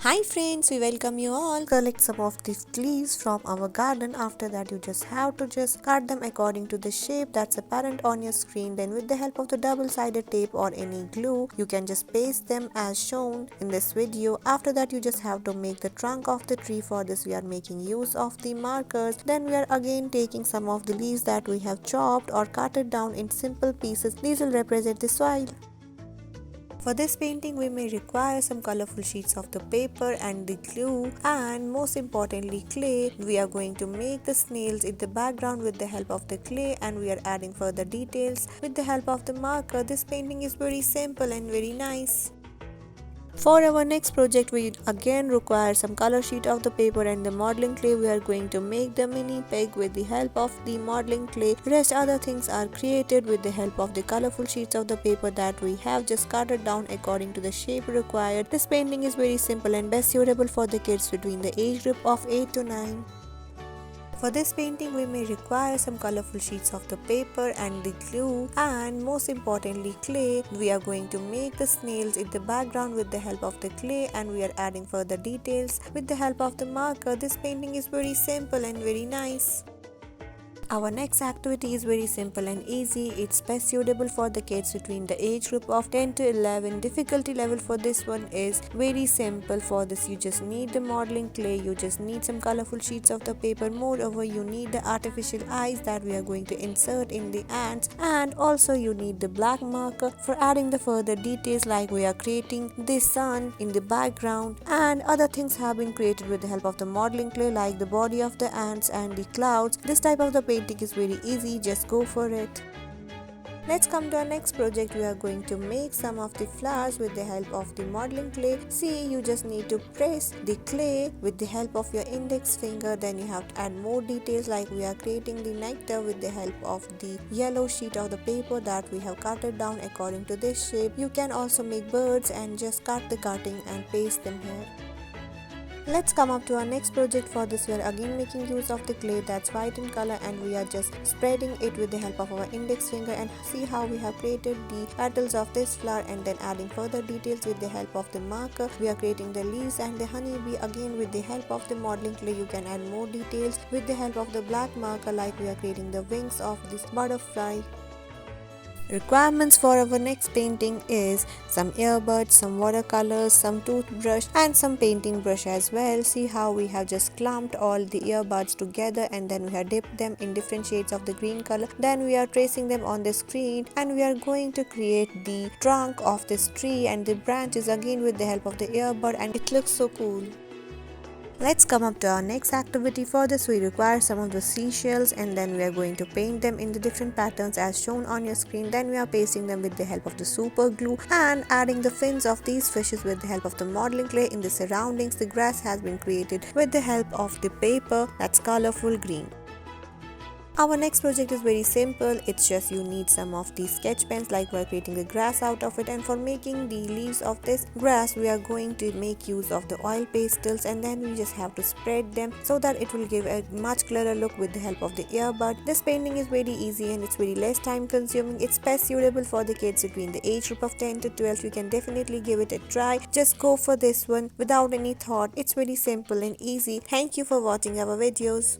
Hi friends, we welcome you all. Collect some of these leaves from our garden. After that you just have to cut them according to the shape that's apparent on your screen. Then with the help of the double-sided tape or any glue, you can just paste them as shown in this video. After that you just have to make the trunk of the tree. For this we are making use of the markers. Then we are again taking some of the leaves that we have chopped or cut it down in simple pieces. These will represent the soil. For this painting we may require some colorful sheets of the paper and the glue, and most importantly clay. We are going to make the snails in the background with the help of the clay, and we are adding further details with the help of the marker. This painting is very simple and very nice. For our next project we again require some color sheet of the paper and the modeling clay. We are going to make the mini pig with the help of the modeling clay. Rest other things are created with the help of the colorful sheets of the paper that we have just cut it down according to the shape required. This painting is very simple and best suitable for the kids between the age group of 8 to 9. For this painting we may require some colorful sheets of the paper and the glue, and most importantly clay. We are going to make the snails in the background with the help of the clay, and we are adding further details with the help of the marker. This painting is very simple and very nice. Our next activity is very simple and easy. It's best suitable for the kids between the age group of 10 to 11. Difficulty level for this one is very simple. For this you just need the modeling clay, you just need some colorful sheets of the paper. Moreover you need the artificial eyes that we are going to insert in the ants, and also you need the black marker for adding the further details, like we are creating the sun in the background, and other things have been created with the help of the modeling clay, like the body of the ants and the clouds. This type of the painting is very easy, just go for it. Let's come to our next project. We are going to make some of the flowers with the help of the modeling clay. See, you just need to press the clay with the help of your index finger. Then you have to add more details, like we are creating the nectar with the help of the yellow sheet of the paper that we have cut it down according to this shape. You can also make birds and just cut the cutting and paste them here. Let's come up to our next project. For this we are again making use of the clay that's white in color, and we are just spreading it with the help of our index finger, and see how we have created the petals of this flower, and then adding further details with the help of the marker. We are creating the leaves and the honeybee again with the help of the modeling clay. You can add more details with the help of the black marker, like we are creating the wings of this butterfly. Requirements for our next painting is some earbuds, some watercolors, some toothbrush, and some painting brush as well. See how we have just clumped all the earbuds together, and then we have dipped them in different shades of the green color. Then we are tracing them on the screen, and we are going to create the trunk of this tree and the branches again with the help of the earbud, and it looks so cool. Let's come up to our next activity. For this we require some of the seashells, and then we are going to paint them in the different patterns as shown on your screen. Then we are pasting them with the help of the super glue and adding the fins of these fishes with the help of the modeling clay. In the surroundings the grass has been created with the help of the paper that's colorful green. Our next project is very simple. It's just you need some of these sketch pens, like we are creating the grass out of it, and for making the leaves of this grass we are going to make use of the oil pastels, and then we just have to spread them so that it will give a much clearer look with the help of the earbud. This painting is very easy and it's very less time consuming. It's best suitable for the kids between the age group of 10 to 12. You can definitely give it a try. Just go for this one without any thought. It's very simple and easy. Thank you for watching our videos.